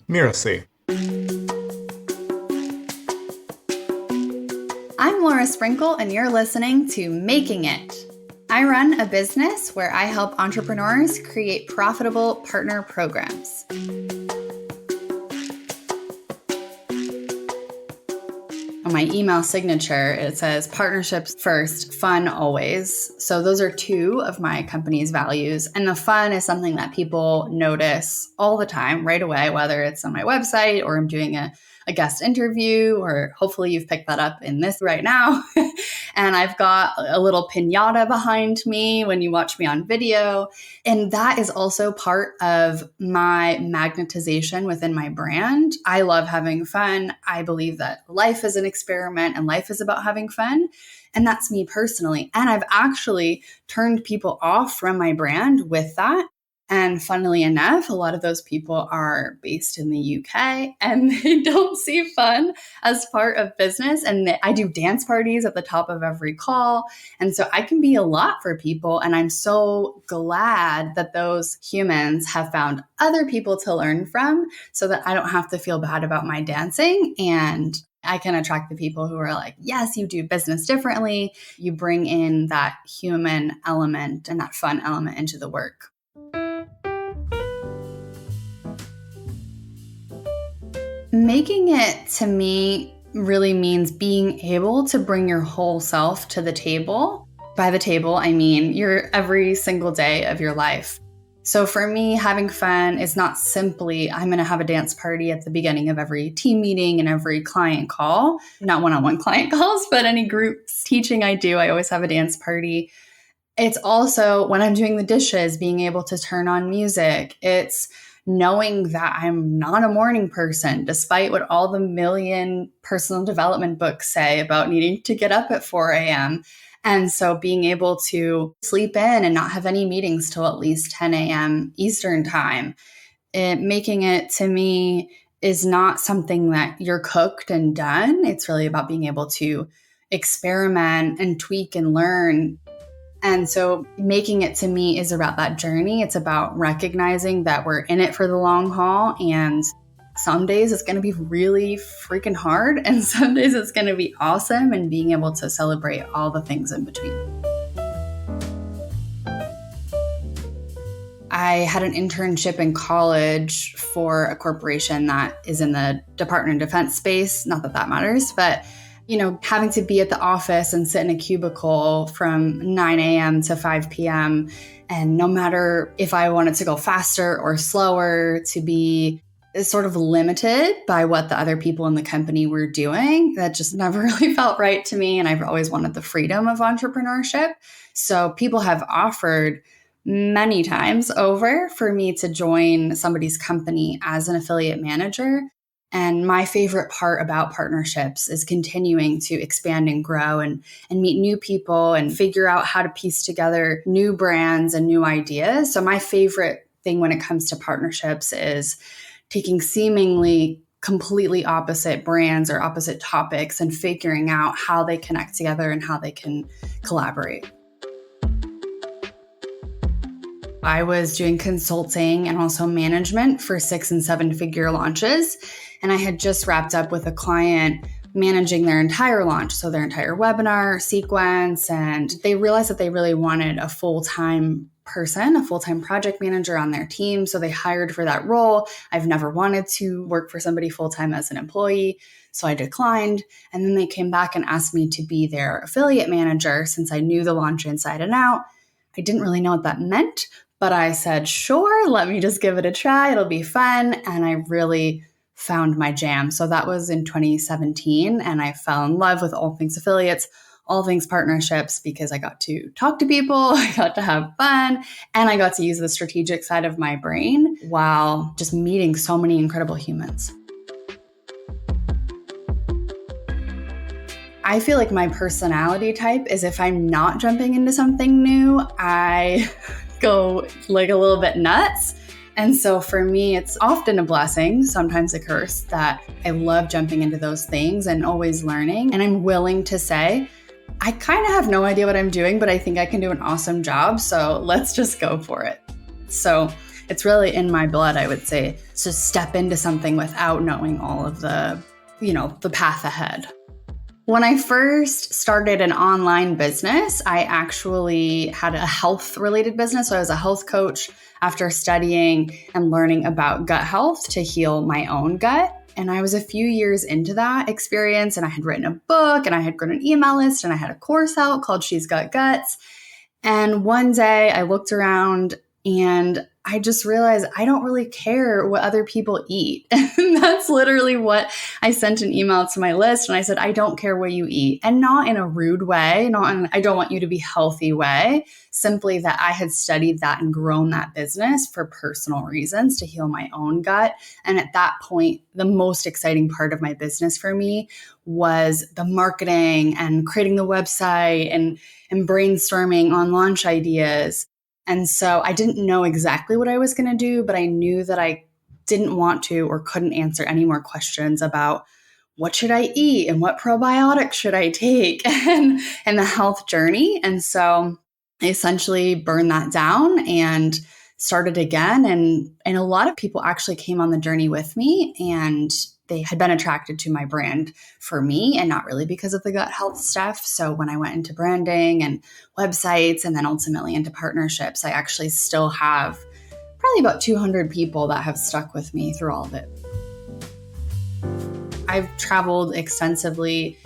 Mirasee. I'm Laura Sprinkle, and you're listening to Making It. I run a business where I help entrepreneurs create profitable partner programs. On my email signature, it says partnerships first, fun always. So those are two of my company's values. And the fun is something that people notice all the time, right away, whether it's on my website or I'm doing a guest interview, or hopefully you've picked that up in this right now. And I've got a little piñata behind me when you watch me on video. And that is also part of my magnetization within my brand. I love having fun. I believe that life is an experiment and life is about having fun. And that's me personally. And I've actually turned people off from my brand with that. And funnily enough, a lot of those people are based in the UK and they don't see fun as part of business. And I do dance parties at the top of every call. And so I can be a lot for people. And I'm so glad that those humans have found other people to learn from so that I don't have to feel bad about my dancing. And I can attract the people who are like, yes, you do business differently. You bring in that human element and that fun element into the work. Making it, to me, really means being able to bring your whole self to the table. By the table, I mean your every single day of your life. So for me, having fun is not simply, I'm going to have a dance party at the beginning of every team meeting and every client call, not one-on-one client calls, but any groups teaching I do, I always have a dance party. It's also when I'm doing the dishes, being able to turn on music. It's knowing that I'm not a morning person, despite what all the million personal development books say about needing to get up at 4 a.m. And so being able to sleep in and not have any meetings till at least 10 a.m. Eastern time, making it, to me, is not something that you're cooked and done. It's really about being able to experiment and tweak and learn. And so making it, to me, is about that journey. It's about recognizing that we're in it for the long haul. And some days it's going to be really freaking hard. And some days it's going to be awesome, and being able to celebrate all the things in between. I had an internship in college for a corporation that is in the Department of Defense space. Not that that matters, but having to be at the office and sit in a cubicle from 9 a.m. to 5 p.m. And no matter if I wanted to go faster or slower, to be sort of limited by what the other people in the company were doing, that just never really felt right to me. And I've always wanted the freedom of entrepreneurship. So people have offered many times over for me to join somebody's company as an affiliate manager. And my favorite part about partnerships is continuing to expand and grow and meet new people and figure out how to piece together new brands and new ideas. So my favorite thing when it comes to partnerships is taking seemingly completely opposite brands or opposite topics and figuring out how they connect together and how they can collaborate. I was doing consulting and also management for 6- and 7-figure launches. And I had just wrapped up with a client managing their entire launch, so their entire webinar sequence. And they realized that they really wanted a full-time person, a full-time project manager on their team. So they hired for that role. I've never wanted to work for somebody full-time as an employee, so I declined. And then they came back and asked me to be their affiliate manager since I knew the launch inside and out. I didn't really know what that meant, but I said, sure, let me just give it a try. It'll be fun. And I really found my jam. So that was in 2017. And I fell in love with all things affiliates, all things partnerships, because I got to talk to people, I got to have fun, and I got to use the strategic side of my brain while just meeting so many incredible humans. I feel like my personality type is, if I'm not jumping into something new, I go like a little bit nuts. And so for me, it's often a blessing, sometimes a curse, that I love jumping into those things and always learning. And I'm willing to say, I kind of have no idea what I'm doing, but I think I can do an awesome job. So let's just go for it. So it's really in my blood, I would say, to step into something without knowing all of the path ahead. When I first started an online business, I actually had a health-related business. So I was a health coach after studying and learning about gut health to heal my own gut. And I was a few years into that experience, and I had written a book, and I had grown an email list, and I had a course out called She's Got Guts. And one day I looked around and I just realized I don't really care what other people eat. And that's literally what I sent an email to my list. And I said, I don't care what you eat. And not in a rude way, not in I don't want you to be healthy way, simply that I had studied that and grown that business for personal reasons to heal my own gut. And at that point, the most exciting part of my business for me was the marketing and creating the website and brainstorming on launch ideas. And so I didn't know exactly what I was going to do, but I knew that I didn't want to or couldn't answer any more questions about what should I eat and what probiotics should I take and the health journey. And so I essentially burned that down and started again. And a lot of people actually came on the journey with me, and they had been attracted to my brand for me and not really because of the gut health stuff. So when I went into branding and websites and then ultimately into partnerships, I actually still have probably about 200 people that have stuck with me through all of it. I've traveled extensively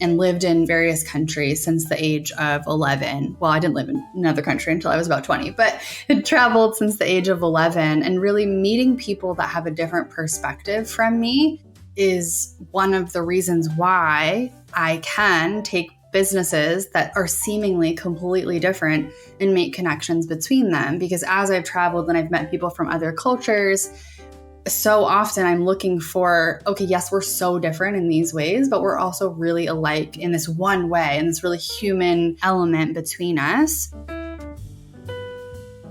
and lived in various countries since the age of 11. Well, I didn't live in another country until I was about 20, but had traveled since the age of 11, and really meeting people that have a different perspective from me is one of the reasons why I can take businesses that are seemingly completely different and make connections between them. Because as I've traveled and I've met people from other cultures, so often I'm looking for, okay, yes, we're so different in these ways, but we're also really alike in this one way, and this really human element between us.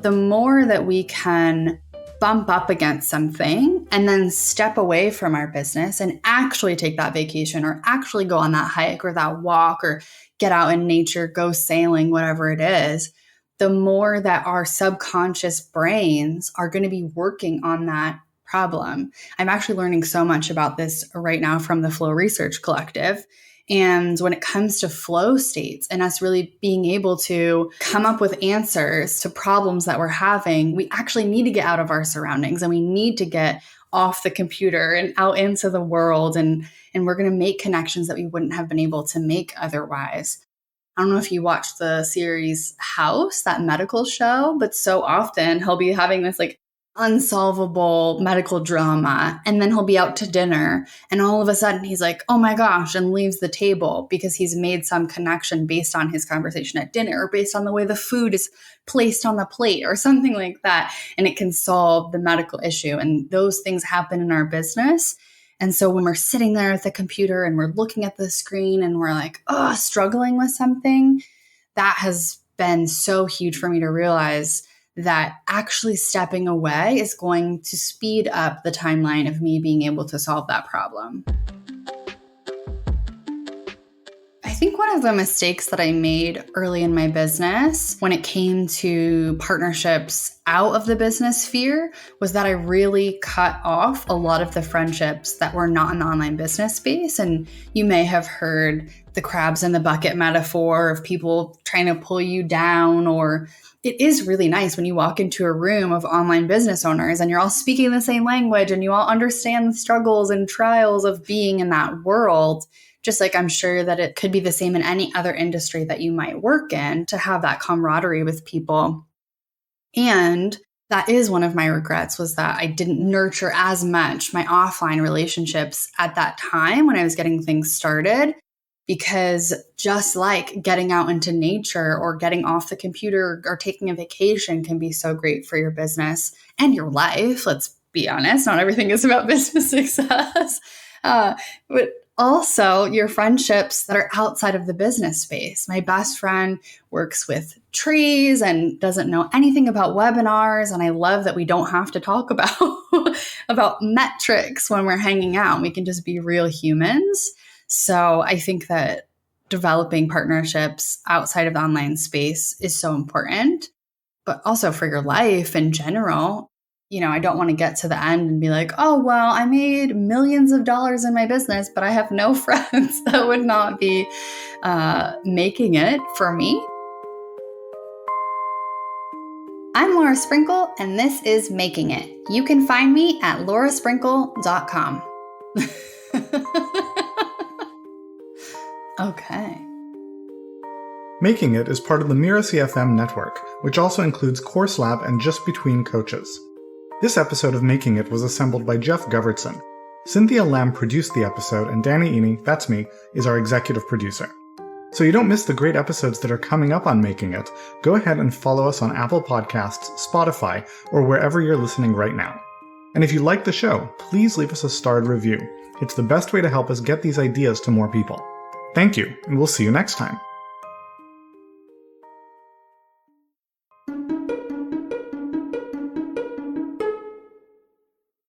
The more that we can bump up against something and then step away from our business and actually take that vacation or actually go on that hike or that walk or get out in nature, go sailing, whatever it is, the more that our subconscious brains are going to be working on that problem. I'm actually learning so much about this right now from the Flow Research Collective. And when it comes to flow states and us really being able to come up with answers to problems that we're having, we actually need to get out of our surroundings and we need to get off the computer and out into the world. And we're going to make connections that we wouldn't have been able to make otherwise. I don't know if you watched the series House, that medical show, but so often he'll be having this like unsolvable medical drama, and then he'll be out to dinner and all of a sudden he's like, oh my gosh, and leaves the table because he's made some connection based on his conversation at dinner or based on the way the food is placed on the plate or something like that, and it can solve the medical issue. And those things happen in our business. And so when we're sitting there at the computer and we're looking at the screen and we're like, oh, struggling with something, that has been so huge for me to realize that actually stepping away is going to speed up the timeline of me being able to solve that problem. I think one of the mistakes that I made early in my business when it came to partnerships out of the business sphere was that I really cut off a lot of the friendships that were not in the online business space. And you may have heard the crabs in the bucket metaphor of people trying to pull you down, or it is really nice when you walk into a room of online business owners and you're all speaking the same language and you all understand the struggles and trials of being in that world. Just like I'm sure that it could be the same in any other industry that you might work in, to have that camaraderie with people. And that is one of my regrets, was that I didn't nurture as much my offline relationships at that time when I was getting things started. Because just like getting out into nature or getting off the computer or taking a vacation can be so great for your business and your life. Let's be honest, not everything is about business success. But also your friendships that are outside of the business space. My best friend works with trees and doesn't know anything about webinars. And I love that we don't have to talk about metrics when we're hanging out. We can just be real humans. So I think that developing partnerships outside of the online space is so important, but also for your life in general. I don't want to get to the end and be like, oh, well, I made millions of dollars in my business, but I have no friends. That would not be making it for me. I'm Laura Sprinkle, and this is Making It. You can find me at laurasprinkle.com. Okay. Making It is part of the Mirasee FM network, which also includes Course Lab and Just Between Coaches. This episode of Making It was assembled by Jeff Govertson. Cynthia Lamb produced the episode, and Danny Iny, that's me, is our executive producer. So you don't miss the great episodes that are coming up on Making It, go ahead and follow us on Apple Podcasts, Spotify, or wherever you're listening right now. And if you like the show, please leave us a starred review. It's the best way to help us get these ideas to more people. Thank you, and we'll see you next time.